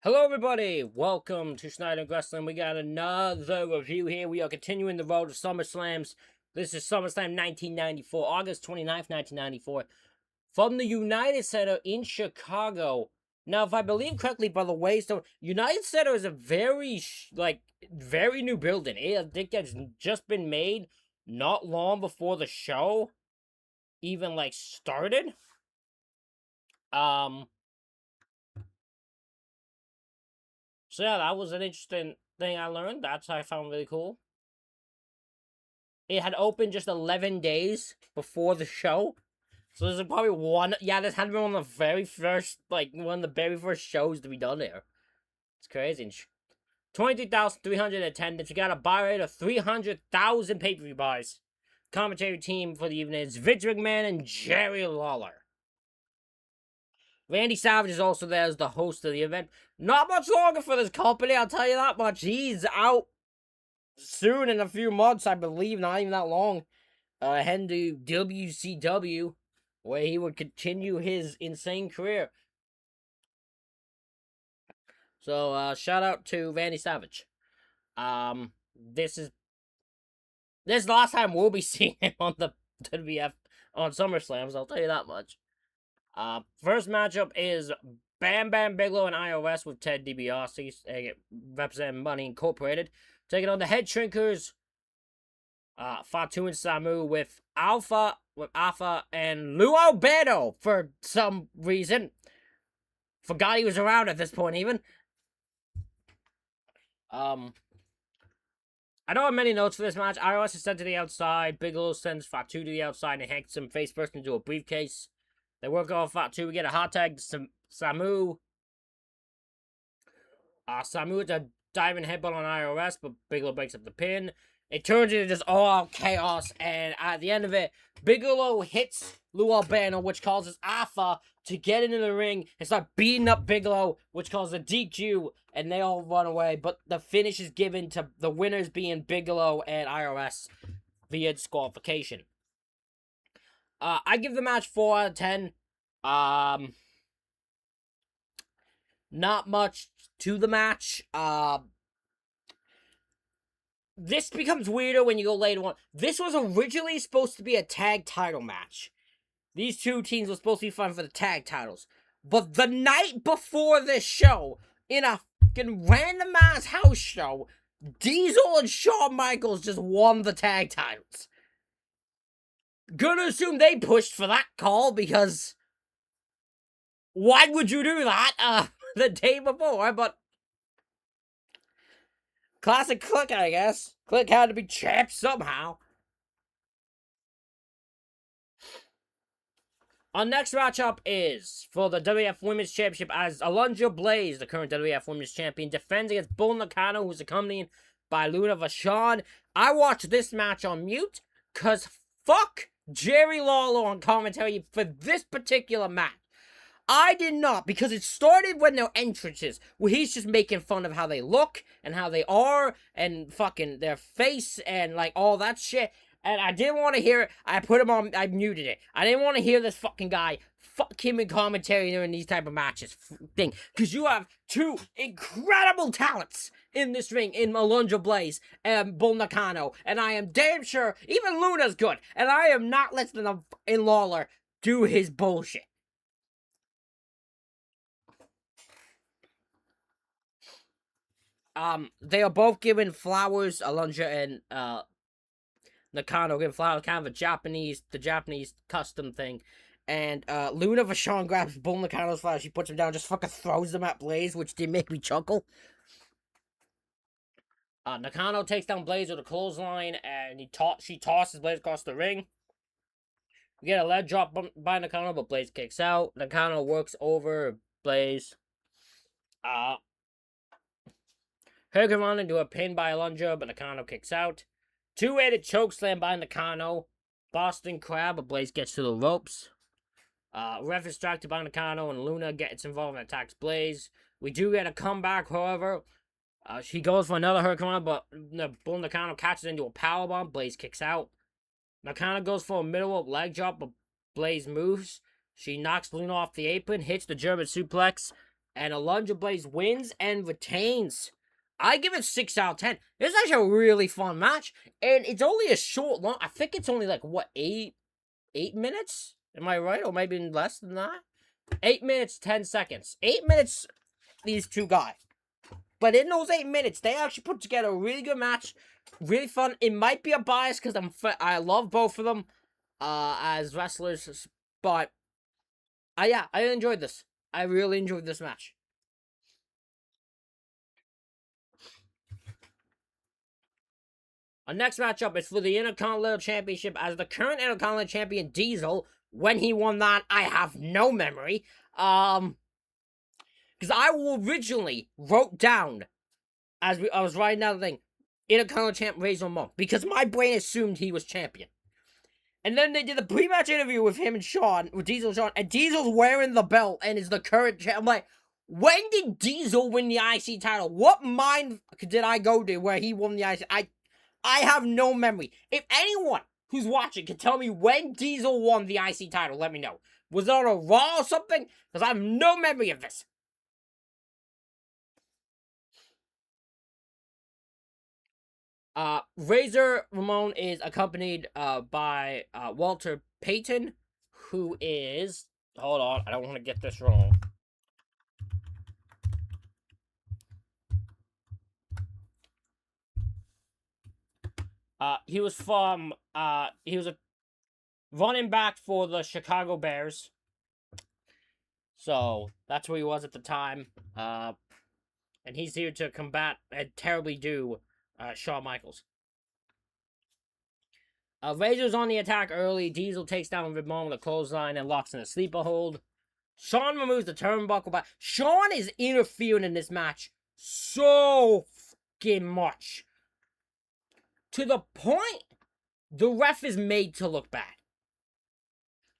Hello everybody, welcome to Snyder Wrestling. We got another review here. We are continuing the road of SummerSlams. This is SummerSlam 1994, August 29th, 1994. From the United Center in Chicago. Now, if I believe correctly, by the way, so United Center is a very new building. I think it's just been made not long before the show even, started. So yeah, that was an interesting thing I learned. That's I found really cool. It had opened just 11 days before the show. So this is probably this had been one of the very first, shows to be done there. It's crazy. 23,300 attendance. We got a buy rate of 300,000 pay-per-view buys. Commentary team for the evening is Vince McMahon and Jerry Lawler. Randy Savage is also there as the host of the event. Not much longer for this company, I'll tell you that much. He's out soon in a few months, I believe, not even that long. Heading to WCW, where he would continue his insane career. So, shout out to Randy Savage. This is the last time we'll be seeing him on the WWF on SummerSlam, so I'll tell you that much. First matchup is Bam Bam Bigelow and IRS with Ted DiBiase, representing Money Incorporated, taking on the Head Shrinkers, Fatu and Samu with Alpha and Lou Albano for some reason. Forgot he was around at this point even. I don't have many notes for this match. IRS is sent to the outside. Bigelow sends Fatu to the outside and hanks him face first into a briefcase. They work off Fatu. We get a hot tag to Samu. Samu with a diving headbutt on IRS, but Bigelow breaks up the pin. It turns into just all chaos, and at the end of it, Bigelow hits Lou Albano, which causes Alpha to get into the ring and start beating up Bigelow, which causes a DQ, and they all run away. But the finish is given to the winners being Bigelow and IRS via disqualification. I give the match 4 out of 10. Not much to the match. This becomes weirder when you go later on. This was originally supposed to be a tag title match. These two teams were supposed to be fighting for the tag titles. But the night before this show, in a fucking random ass house show, Diesel and Shawn Michaels just won the tag titles. Gonna assume they pushed for that call, because why would you do that the day before? But classic Click, I guess. Click had to be champ somehow. Our next matchup is for the WWF Women's Championship, as Alundra Blaze, the current WWF Women's Champion, defends against Bull Nakano, who's accompanied by Luna Vachon. I watched this match on mute, because fuck Jerry Lawler on commentary for this particular match. I did not, because it started when their entrances, where he's just making fun of how they look, and how they are, and fucking their face, and all that shit. And I didn't want to hear it. I muted it. I didn't want to hear this fucking guy fuck him in commentary during these type of matches thing. Because you have two incredible talents in this ring, in Alundra Blaze and Bull Nakano. And I am damn sure even Luna's good. And I am not listening to in Lawler do his bullshit. They are both given flowers, Alundra and Nakano given flowers, kind of the Japanese custom thing. And Luna Vachon grabs Bull Nakano's flowers, she puts them down, just fucking throws them at Blaze, which did make me chuckle. Nakano takes down Blaze with a clothesline, and she tosses Blaze across the ring. We get a leg drop by Nakano, but Blaze kicks out. Nakano works over Blaze. Hurricane into a pin by Alundra, but Nakano kicks out. Two-handed chokeslam by Nakano. Boston Crab, but Blaze gets to the ropes. Ref is distracted by Nakano, and Luna gets involved and attacks Blaze. We do get a comeback, however. She goes for another Hurricane, but Bull Nakano catches into a powerbomb. Blaze kicks out. Nakano goes for a middle leg drop, but Blaze moves. She knocks Luna off the apron, hits the German suplex, And Alundra Blaze wins and retains. I give it 6 out of 10. This is actually a really fun match. And it's only a short long. I think it's only like, what, 8 minutes? Am I right? Or maybe less than that? 8 minutes, 10 seconds. 8 minutes, these two guys. But in those 8 minutes, they actually put together a really good match. Really fun. It might be a bias because I love both of them as wrestlers. But, yeah, I enjoyed this. I really enjoyed this match. Our next matchup is for the Intercontinental Championship as the current Intercontinental Champion Diesel. When he won that, I have no memory. Because I originally wrote down, I was writing down the thing, Intercontinental Champ Razor Ramon, because my brain assumed he was champion. And then they did the pre-match interview with him and Sean, with Diesel and Sean, and Diesel's wearing the belt and is the current champ. I'm like, when did Diesel win the IC title? What mind did I go to where he won the IC? I have no memory. If anyone who's watching can tell me when Diesel won the IC title, let me know. Was it on a Raw or something? Because I have no memory of this. Razor Ramon is accompanied by Walter Payton, who is... Hold on, I don't want to get this wrong. He was from... he was a running back for the Chicago Bears. So, that's where he was at the time. And he's here to combat and terribly do Shawn Michaels. Razor's on the attack early. Diesel takes down Ramon with a clothesline and locks in a sleeper hold. Shawn removes the turnbuckle, but Shawn is interfering in this match so fucking much. To the point the ref is made to look bad.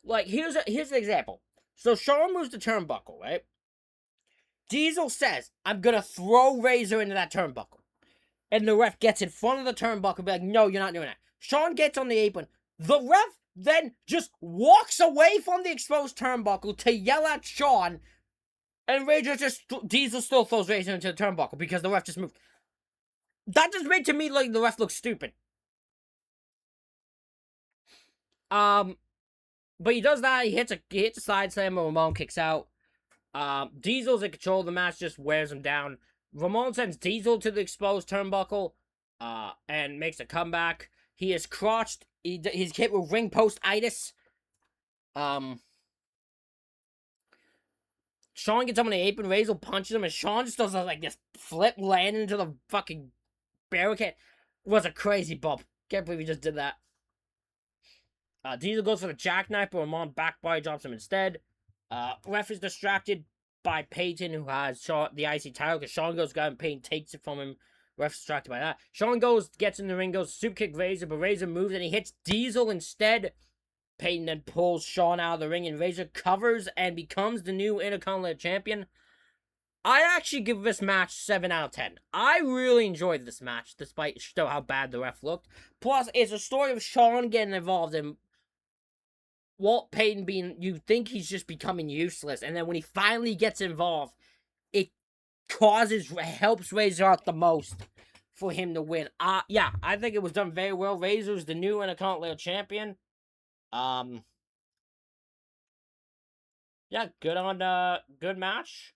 Like, here's an example. So Shawn moves the turnbuckle, right? Diesel says, I'm gonna throw Razor into that turnbuckle. And the ref gets in front of the turnbuckle and be like, no, you're not doing that. Shawn gets on the apron. The ref then just walks away from the exposed turnbuckle to yell at Shawn. And Diesel still throws Razor into the turnbuckle because the ref just moved. That just made to me like the ref looks stupid. But he does that. He hits a side slam and Ramon kicks out. Diesel's in control of the match, just wears him down. Ramon sends Diesel to the exposed turnbuckle, and makes a comeback. He is crotched. He's hit with ring post-itis. Shawn gets up on the apron, Razor punches him, and Shawn just does like this flip land into the fucking barricade. It was a crazy bump. Can't believe he just did that. Diesel goes for the jackknife, but Ramon back body drops him instead. Ref is distracted by Payton, who has the IC title, because Shawn goes down and Payton takes it from him. Ref's distracted by that. Shawn gets in the ring, goes super kick Razor, but Razor moves and he hits Diesel instead. Payton then pulls Shawn out of the ring, and Razor covers and becomes the new Intercontinental Champion. I actually give this match 7 out of 10. I really enjoyed this match, despite still how bad the ref looked. Plus, it's a story of Shawn getting involved in Walt Payton you think he's just becoming useless, and then when he finally gets involved, it helps Razor out the most for him to win. Yeah, I think it was done very well. Razor's the new Intercontinental Champion. Yeah, good match.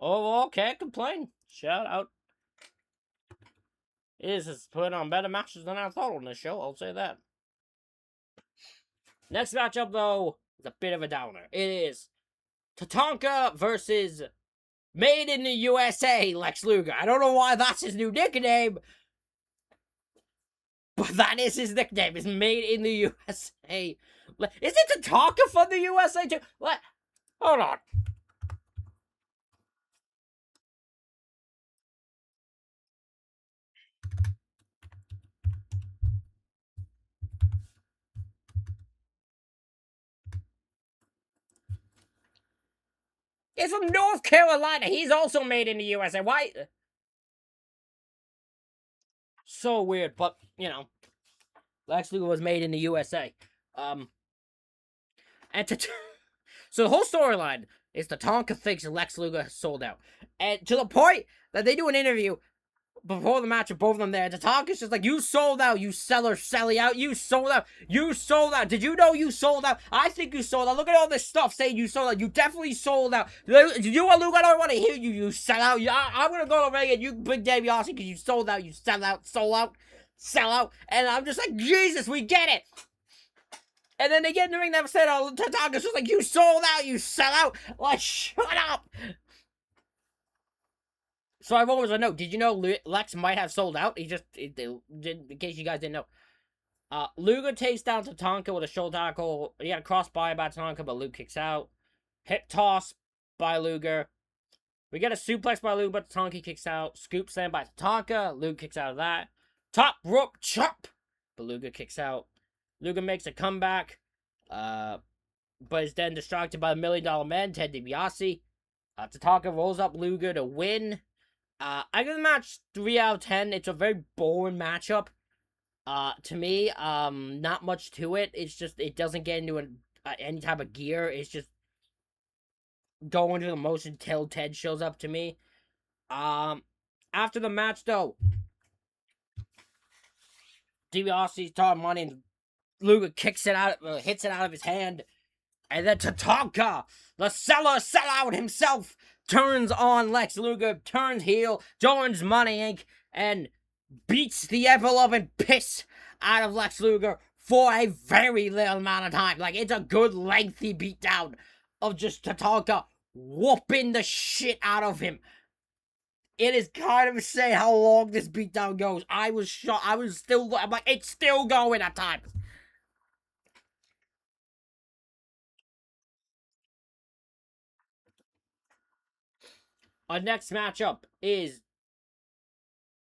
Overall, can't complain. Shout out. It is putting on better matches than I thought on this show, I'll say that. Next matchup, though, is a bit of a downer. It is Tatanka versus Made in the USA, Lex Luger. I don't know why that's his new nickname, but that is his nickname. It's Made in the USA. Is it Tatanka from the USA too? What? Hold on. It's from North Carolina. He's also made in the USA. Why? So weird, but, you know, Lex Luger was made in the USA. And so the whole storyline, is Tatanka thinks Lex Luger has sold out. And to the point that they do an interview before the match of both of them there. Tatanka's just like, you sold out, you seller, selling out, you sold out, you sold out. Did you know you sold out? I think you sold out. Look at all this stuff saying you sold out. You definitely sold out. You and Luke, I don't want to hear you, you sell out. I'm going to go to the ring and you Big DiBiase because you sold out, you sell out, sold out, sell out. And I'm just like, Jesus, we get it. And then they get in the ring, they said, Tatanka's just like, you sold out, you sell out. Like, shut up. So I've always note. Did you know Lex might have sold out? He just, in case you guys didn't know. Luger takes down Tatanka with a shoulder tackle. He got a cross by Tatanka, but Luke kicks out. Hip toss by Luger. We get a suplex by Luger, but Tatanka kicks out. Scoop slam by Tatanka. Luke kicks out of that. Top rope chop, but Luger kicks out. Luger makes a comeback, but is then distracted by the $1 Million Man, Ted DiBiase. Tatanka rolls up Luger to win. I give the match 3 out of 10. It's a very boring matchup. To me, not much to it. It's just, it doesn't get into any type of gear. It's just going through the motion till Ted shows up to me. After the match, though, DiBiase's talking money, and Luger kicks it out, hits it out of his hand. And then Tatanka, the sellout himself, turns on Lex Luger, turns heel, joins Money Inc., and beats the ever-loving piss out of Lex Luger for a very little amount of time. Like, it's a good, lengthy beatdown of just Tatanka whooping the shit out of him. It is kind of insane how long this beatdown goes. I was shocked. I'm like, it's still going at times. Our next matchup is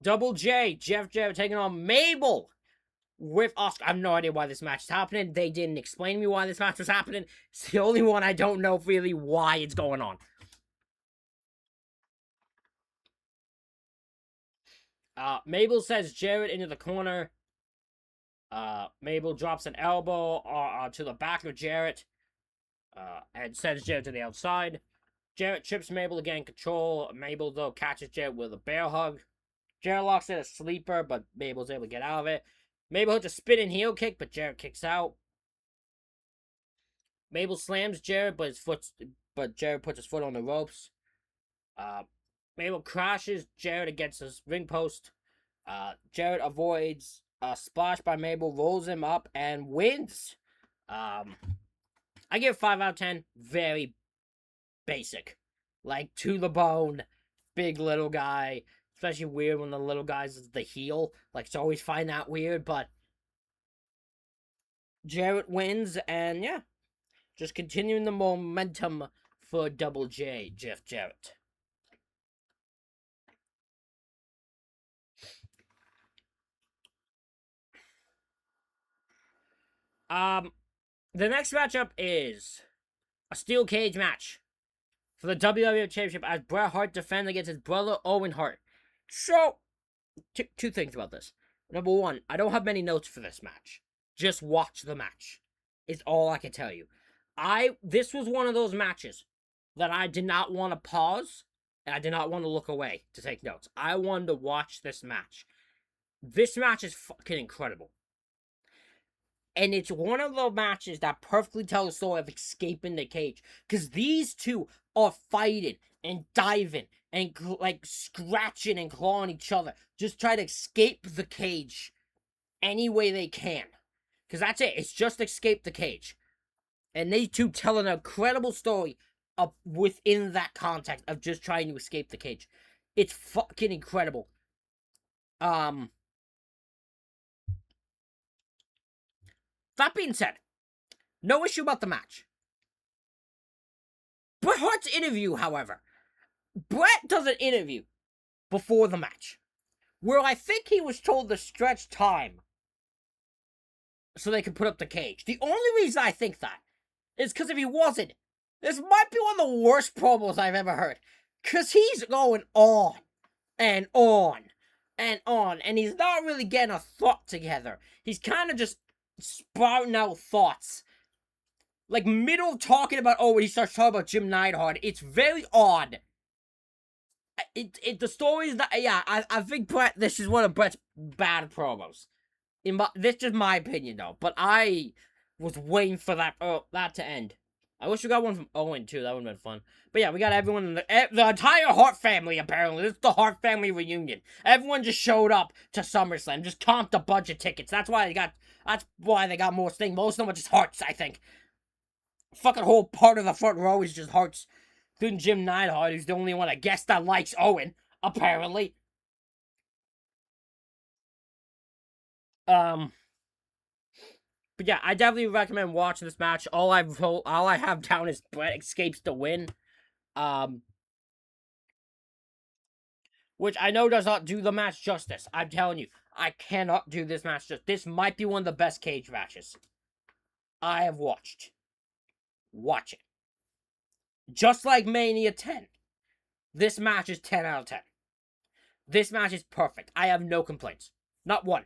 Double J, Jeff Jarrett taking on Mabel with Oscar. I have no idea why this match is happening. They didn't explain to me why this match was happening. It's the only one I don't know really why it's going on. Mabel sends Jarrett into the corner. Mabel drops an elbow to the back of Jarrett and sends Jarrett to the outside. Jarrett trips Mabel to gain control. Mabel, though, catches Jarrett with a bear hug. Jarrett locks in a sleeper, but Mabel's able to get out of it. Mabel hits a spinning heel kick, but Jarrett kicks out. Mabel slams Jarrett, but Jarrett puts his foot on the ropes. Mabel crashes Jarrett against his ring post. Jarrett avoids a splash by Mabel, rolls him up, and wins. I give 5 out of 10. Very basic. Like, to the bone, big little guy. Especially weird when the little guy's the heel. Like, I always find that weird, but Jarrett wins, and yeah. Just continuing the momentum for Double J, Jeff Jarrett. The next matchup is a steel cage match for the WWF Championship as Bret Hart defends against his brother Owen Hart. So, two things about this. Number one, I don't have many notes for this match. Just watch the match. Is all I can tell you. This was one of those matches that I did not want to pause, and I did not want to look away to take notes. I wanted to watch this match. This match is fucking incredible. And it's one of the matches that perfectly tells the story of escaping the cage. Because these two are fighting and diving and like scratching and clawing each other. Just try to escape the cage any way they can. Because that's it. It's just escape the cage. And these two tell an incredible story of within that context of just trying to escape the cage. It's fucking incredible. That being said, no issue about the match. Bret Hart's interview, however, Bret does an interview before the match where I think he was told to stretch time so they could put up the cage. The only reason I think that is because if he wasn't, this might be one of the worst promos I've ever heard. Because he's going on and on and on, and he's not really getting a thought together. He's kind of just spouting out thoughts. like, middle talking about, when he starts talking about Jim Neidhart, it's very odd. The story is that, I think this is one of Brett's bad promos. This is my opinion, though, but I was waiting for that to end. I wish we got one from Owen, too. That would have been fun. But yeah, we got everyone in the entire Hart family, apparently. This is the Hart family reunion. Everyone just showed up to SummerSlam. Just comped a bunch of tickets. That's why they got more things. Most of them are just Harts, I think. Fucking whole part of the front row is just Harts. Including Jim Neidhart, who's the only one, I guess, that likes Owen, apparently. But yeah, I definitely recommend watching this match. All I have down is Brett escapes the win. Which I know does not do the match justice. I'm telling you, I cannot do this match justice. This might be one of the best cage matches I have watched. Watch it. Just like Mania 10. This match is 10 out of 10. This match is perfect. I have no complaints. Not one.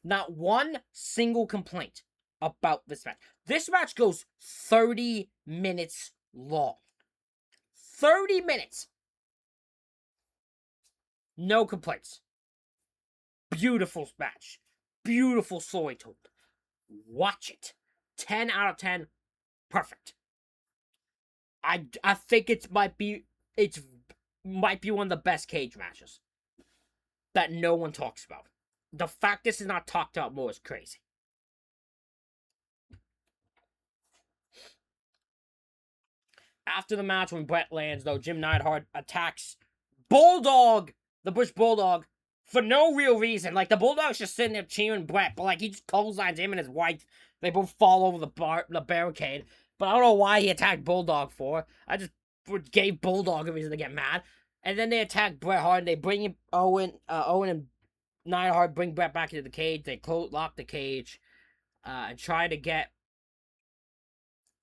Not one single complaint about this match. This match goes 30 minutes long. 30 minutes. No complaints. Beautiful match. Beautiful story told. Watch it. 10 out of 10. Perfect. I think it might be one of the best cage matches that no one talks about. The fact this is not talked about more is crazy. After the match, when Brett lands, though, Jim Neidhart attacks Bulldog, the Bush Bulldog, for no real reason. Like, the Bulldog's just sitting there cheering Brett, but, like, he just clotheslines him and his wife. They both fall over the barricade. But I don't know why he attacked Bulldog for. I just gave Bulldog a reason to get mad. And then they attack Bret Hart, and they bring Owen and Neidhart bring Brett back into the cage. They lock the cage and try to get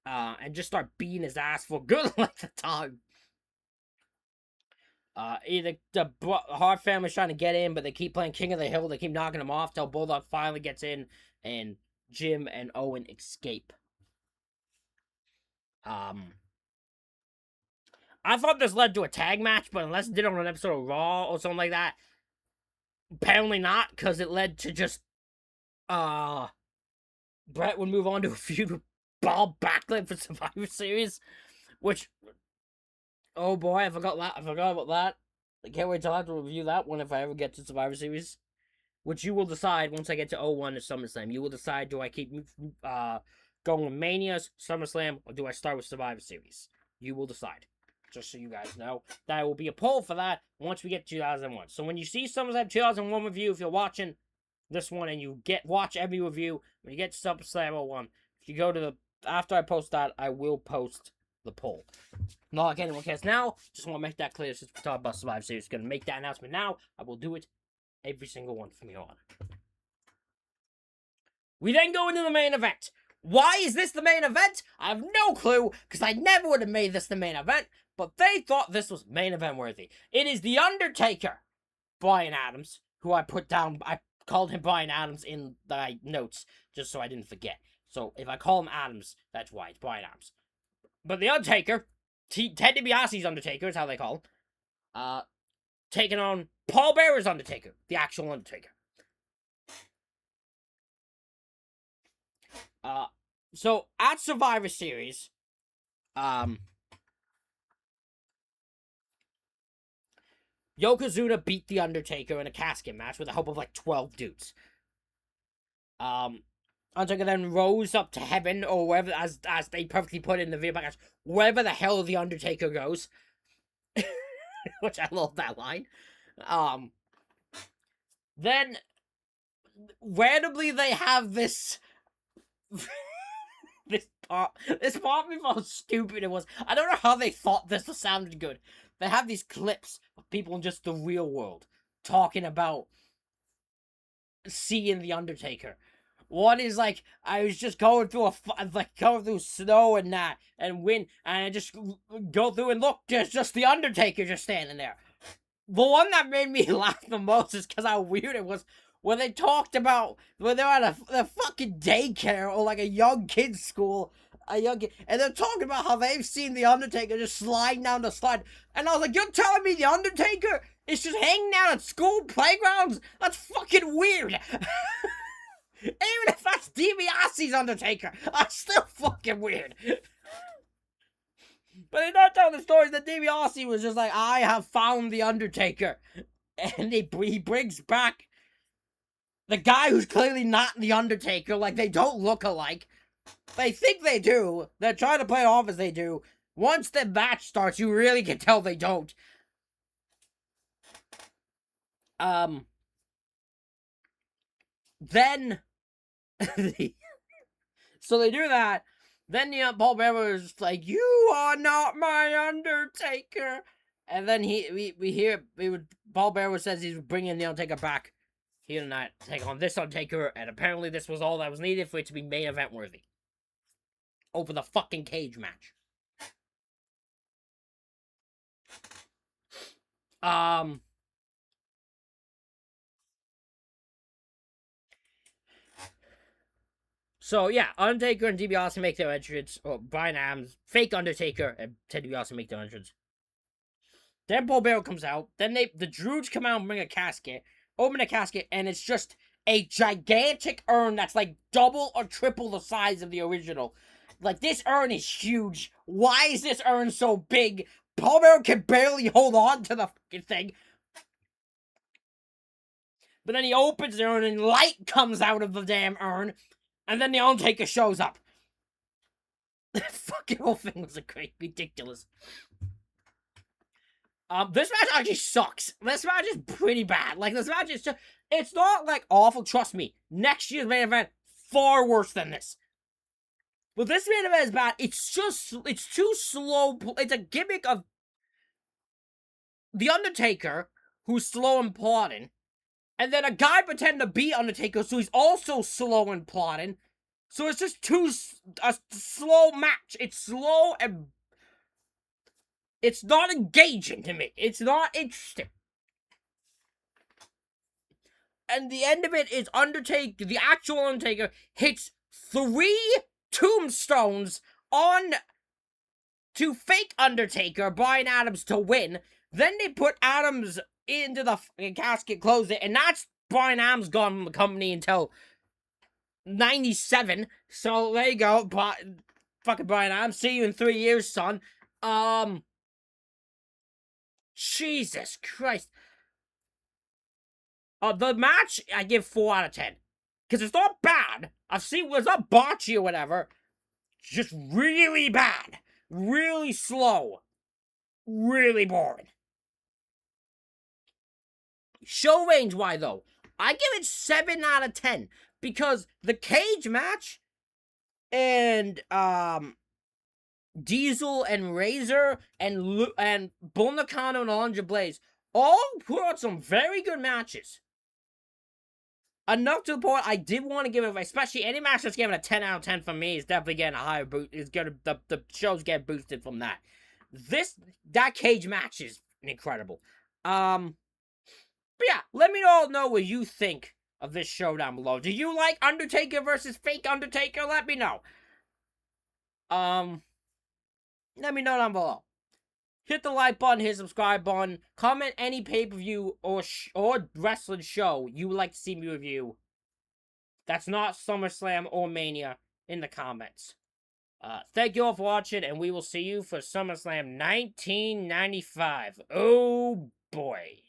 and just start beating his ass for good length of time. Either the Hart family's trying to get in, but they keep playing King of the Hill. They keep knocking him off till Bulldog finally gets in, and Jim and Owen escape. I thought this led to a tag match, but unless it did on an episode of Raw or something like that, apparently not, because it led to just, Brett would move on to a feud with Bob Backlund for Survivor Series, which, oh boy, I forgot about that. I can't wait till I have to review that one if I ever get to Survivor Series, which you will decide once I get to 01 to SummerSlam. You will decide, do I keep, going with Manias, SummerSlam, or do I start with Survivor Series? You will decide. Just so you guys know, there will be a poll for that once we get to 2001. So when you see SummerSlam 2001 review, if you're watching this one and you watch every review, when you get to SummerSlam 01, if you go to after I post that, I will post the poll. Not like anyone cares now. Just want to make that clear since we talk about Survivor Series. Going to make that announcement now. I will do it every single one from here on. We then go into the main event. Why is this the main event? I have no clue, because I never would have made this the main event, but they thought this was main event worthy. It is The Undertaker, Bryan Adams, who I put down. I called him Bryan Adams in the notes, just so I didn't forget. So if I call him Adams, that's why. It's Bryan Adams. But The Undertaker, Ted DiBiase's Undertaker is how they call him, taking on Paul Bearer's Undertaker, the actual Undertaker. So at Survivor Series, Yokozuna beat The Undertaker in a casket match with the help of like 12 dudes. Undertaker then rose up to heaven, or wherever, as they perfectly put it in the video podcast, wherever the hell The Undertaker goes. Which I love that line. Then, randomly they have this... This part me how stupid it was. I don't know how they thought this sounded good. They have these clips of people in just the real world talking about seeing The Undertaker. One is like, I was just going through going through snow and that, and wind, and I just go through and look, there's just The Undertaker just standing there. The one that made me laugh the most is because how weird it was when they talked about when they're at a fucking daycare or like a young kid's school, a young kid, and they're talking about how they've seen the Undertaker just sliding down the slide, and I was like, you're telling me the Undertaker is just hanging out at school playgrounds? That's fucking weird. Even if that's DiBiase's Undertaker, that's still fucking weird. But they're not telling the stories that DiBiase was just like, I have found the Undertaker, and he brings back the guy who's clearly not the Undertaker. Like, they don't look alike. They think they do. They're trying to play it off as they do. Once the match starts, you really can tell they don't. Then... so they do that. Then Paul Bearer is like, you are not my Undertaker. And then Paul Bearer says he's bringing the Undertaker back here tonight to take on this Undertaker. And apparently this was all that was needed for it to be main event worthy. Over the fucking cage match. So, yeah, Undertaker and DiBiase make their entrance. Or Bryan Adams, fake Undertaker, and Ted DiBiase make their entrance. Then Paul Bearer comes out. Then the Druids come out and bring a casket. Open a casket, and it's just a gigantic urn that's like double or triple the size of the original. Like, this urn is huge. Why is this urn so big? Paul Bearer can barely hold on to the fucking thing. But then he opens the urn, and light comes out of the damn urn. And then the Undertaker shows up. The fucking whole thing was ridiculous. This match actually sucks. This match is pretty bad. Like, this match is just... It's not, like, awful. Trust me. Next year's main event, far worse than this. But this main event is bad. It's just... It's too slow. It's a gimmick of... The Undertaker, who's slow and plodding. And then a guy pretending to be Undertaker, so he's also slow and plodding. So it's just a slow match. It's slow and... It's not engaging to me. It's not interesting. And the end of it is Undertaker, the actual Undertaker, hits 3 tombstones on to fake Undertaker, Bryan Adams, to win. Then they put Adams into the casket, close it, and that's Bryan Adams gone from the company until 97. So there you go, fucking Bryan Adams. See you in 3 years, son. Jesus Christ. The match, I give 4 out of 10. Because it's not bad. It's not botchy or whatever. It's just really bad. Really slow. Really boring. Show range wise, though, I give it 7 out of 10. Because the cage match and, Diesel and Razor and Bull Nakano and Alundra Blaze all put out some very good matches. Enough to the point I did want to give it, especially any match that's given a 10 out of 10 for me is definitely getting a higher boost. The shows get boosted from that. That cage match is incredible. But yeah, let me all know what you think of this show down below. Do you like Undertaker versus fake Undertaker? Let me know. Let me know down below. Hit the like button, hit the subscribe button. Comment any pay-per-view or wrestling show you would like to see me review. That's not SummerSlam or Mania in the comments. Thank you all for watching, and we will see you for SummerSlam 1995. Oh boy.